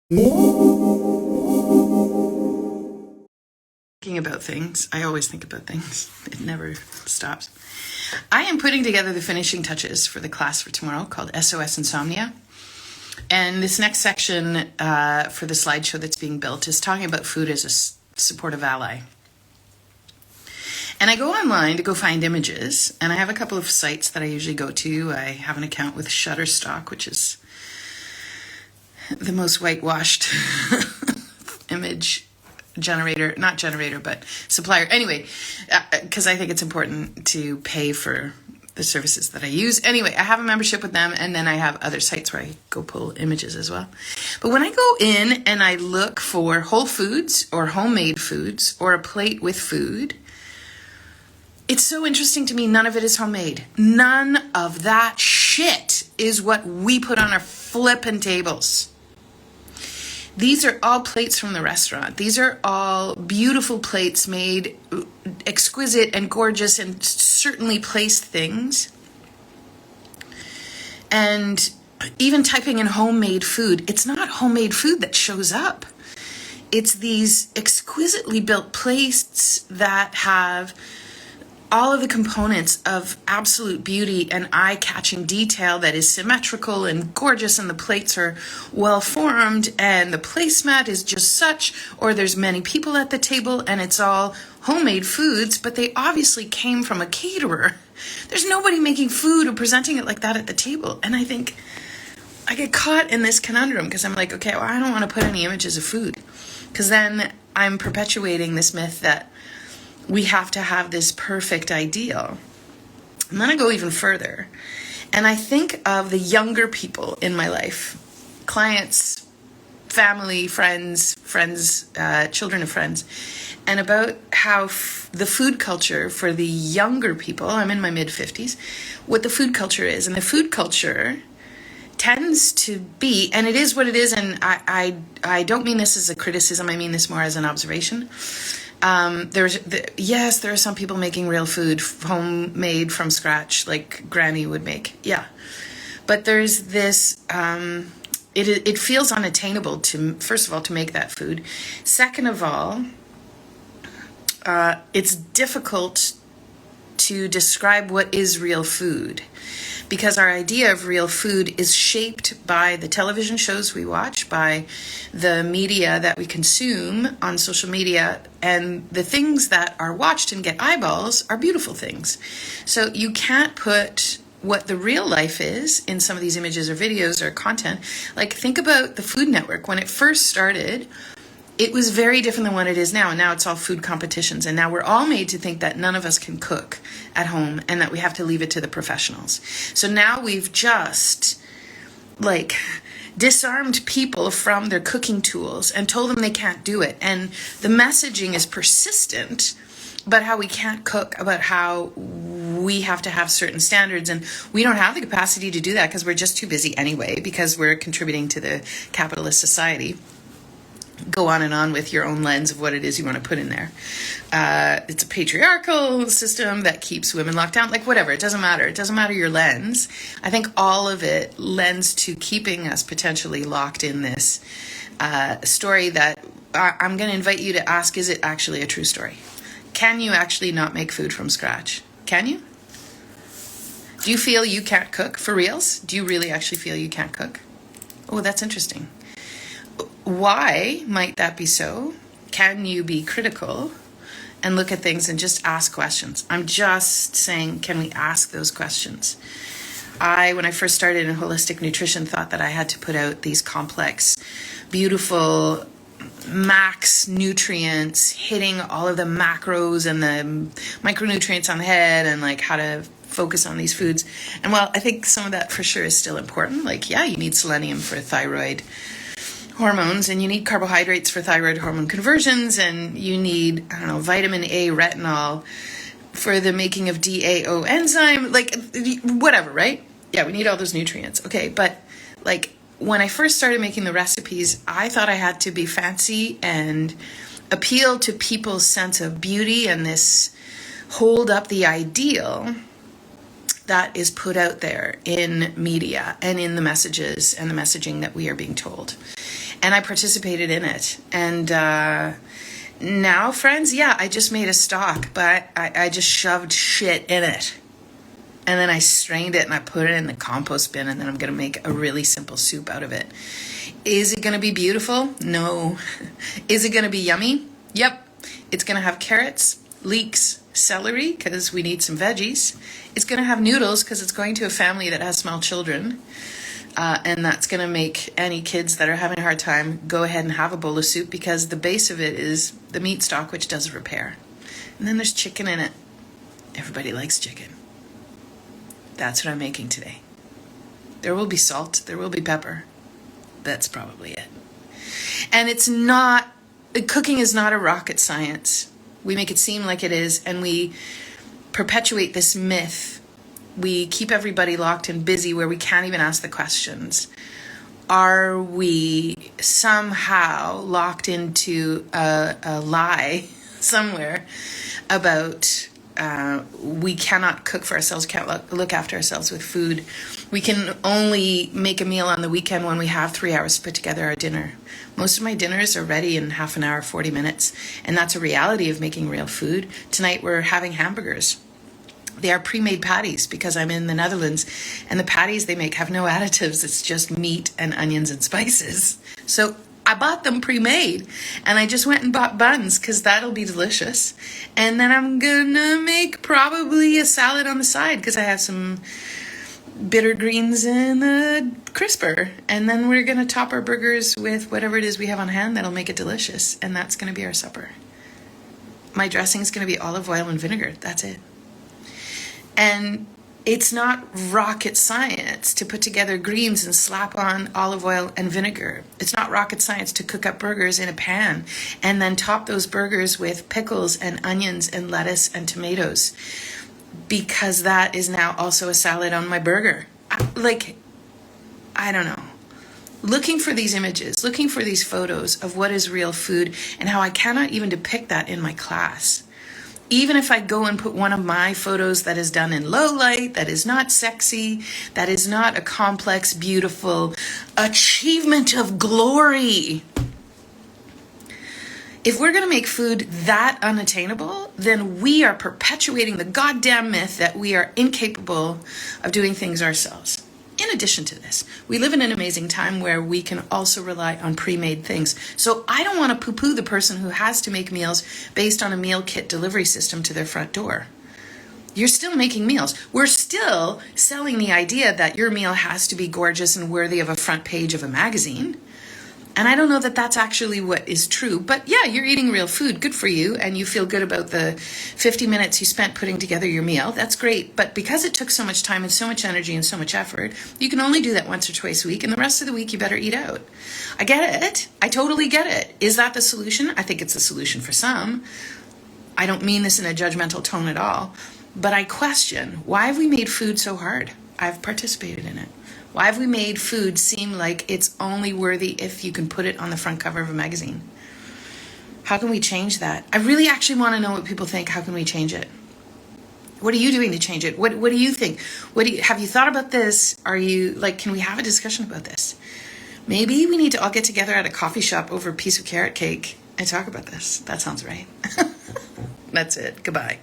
Thinking about things. I always think about things. It never stops. I am putting together the finishing touches for the class for tomorrow called SOS Insomnia. And this next section for the slideshow that's being built is talking about food as a supportive ally. And I go online to go find images, and I have a couple of sites that I usually go to. I have an account with Shutterstock, which is the most whitewashed image generator, not generator, but supplier. Anyway, because I think it's important to pay for the services that I use. Anyway, I have a membership with them, and then I have other sites where I go pull images as well. But when I go in and I look for whole foods or homemade foods or a plate with food, it's so interesting to me. None of it is homemade. None of that shit is what we put on our flippin' tables. These are all plates from the restaurant. These are all beautiful plates made exquisite and gorgeous and certainly placed things. And even typing in homemade food, it's not homemade food that shows up. It's these exquisitely built plates that have all of the components of absolute beauty and eye-catching detail that is symmetrical and gorgeous, and the plates are well-formed, and the placemat is just such, or there's many people at the table, and it's all homemade foods, but they obviously came from a caterer. There's nobody making food or presenting it like that at the table. And I think I get caught in this conundrum because I'm like, okay, well, I don't want to put any images of food, because then I'm perpetuating this myth that we have to have this perfect ideal. And then I go even further, and I think of the younger people in my life, clients, family, friends, children of friends, and about how the food culture for the younger people, I'm in my mid-50s, what the food culture is. And the food culture tends to be, and it is what it is, and I don't mean this as a criticism, I mean this more as an observation. There are some people making real food, homemade from scratch, like Granny would make. Yeah. But there's this, it feels unattainable to, first of all, to make that food. Second of all, it's difficult to describe what is real food, because our idea of real food is shaped by the television shows we watch, by the media that we consume on social media, and the things that are watched and get eyeballs are beautiful things. So you can't put what the real life is in some of these images or videos or content. Like, think about the Food Network. When it first started, it was very different than what it is now. And now it's all food competitions. And now we're all made to think that none of us can cook at home and that we have to leave it to the professionals. So now we've just disarmed people from their cooking tools and told them they can't do it. And the messaging is persistent about how we can't cook, about how we have to have certain standards. And we don't have the capacity to do that because we're just too busy anyway, because we're contributing to the capitalist society. Go on and on with your own lens of what it is you want to put in there. It's a patriarchal system that keeps women locked down. Like, whatever, it doesn't matter. It doesn't matter your lens. I think all of it lends to keeping us potentially locked in this story that I'm going to invite you to ask, is it actually a true story? Can you actually not make food from scratch? Can you? Do you feel you can't cook for reals? Do you really actually feel you can't cook? Oh, that's interesting. Why might that be so? Can you be critical and look at things and just ask questions? I'm just saying, can we ask those questions? When I first started in holistic nutrition, thought that I had to put out these complex, beautiful, max nutrients, hitting all of the macros and the micronutrients on the head, and like how to focus on these foods. And while I think some of that for sure is still important, like, yeah, you need selenium for thyroid hormones, and you need carbohydrates for thyroid hormone conversions, and you need, vitamin A retinol for the making of DAO enzyme, like, whatever, right? Yeah, we need all those nutrients. Okay, but like, when I first started making the recipes, I thought I had to be fancy and appeal to people's sense of beauty and this hold up the ideal that is put out there in media and in the messages and the messaging that we are being told. and I participated in it. And now, friends, yeah, I just made a stock, but I just shoved shit in it. And then I strained it and I put it in the compost bin, and then I'm going to make a really simple soup out of it. Is it going to be beautiful? No. Is it going to be yummy? Yep. It's going to have carrots, leeks, celery, because we need some veggies. It's going to have noodles because it's going to a family that has small children. And that's going to make any kids that are having a hard time go ahead and have a bowl of soup, because the base of it is the meat stock, which does repair. And then there's chicken in it. Everybody likes chicken. That's what I'm making today. There will be salt. There will be pepper. That's probably it. And cooking is not a rocket science. We make it seem like it is, and we perpetuate this myth. We keep everybody locked and busy where we can't even ask the questions. Are we somehow locked into a lie somewhere about we cannot cook for ourselves, can't look after ourselves with food? We can only make a meal on the weekend when we have 3 hours to put together our dinner. Most of my dinners are ready in half an hour, 40 minutes, and that's a reality of making real food. Tonight we're having hamburgers. They are pre-made patties because I'm in the Netherlands, and the patties they make have no additives. It's just meat and onions and spices. So I bought them pre-made, and I just went and bought buns because that'll be delicious. And then I'm gonna make probably a salad on the side because I have some bitter greens in a crisper. And then we're gonna top our burgers with whatever it is we have on hand that'll make it delicious. And that's gonna be our supper. My dressing is gonna be olive oil and vinegar. That's it. And it's not rocket science to put together greens and slap on olive oil and vinegar. It's not rocket science to cook up burgers in a pan and then top those burgers with pickles and onions and lettuce and tomatoes, because that is now also a salad on my burger. I don't know. Looking for these images, looking for these photos of what is real food and how I cannot even depict that in my class. Even if I go and put one of my photos that is done in low light, that is not sexy, that is not a complex, beautiful achievement of glory. If we're going to make food that unattainable, then we are perpetuating the goddamn myth that we are incapable of doing things ourselves. In addition to this, we live in an amazing time where we can also rely on pre-made things. So I don't want to poo-poo the person who has to make meals based on a meal kit delivery system to their front door. You're still making meals. We're still selling the idea that your meal has to be gorgeous and worthy of a front page of a magazine. And I don't know that that's actually what is true, but yeah, you're eating real food. Good for you. And you feel good about the 50 minutes you spent putting together your meal. That's great. But because it took so much time and so much energy and so much effort, you can only do that once or twice a week. And the rest of the week, you better eat out. I get it. I totally get it. Is that the solution? I think it's a solution for some. I don't mean this in a judgmental tone at all. But I question, why have we made food so hard? I've participated in it. Why have we made food seem like it's only worthy if you can put it on the front cover of a magazine? How can we change that? I really actually want to know what people think. How can we change it? What are you doing to change it? What do you think? Have you thought about this? Can we have a discussion about this? Maybe we need to all get together at a coffee shop over a piece of carrot cake and talk about this. That sounds right. That's it. Goodbye.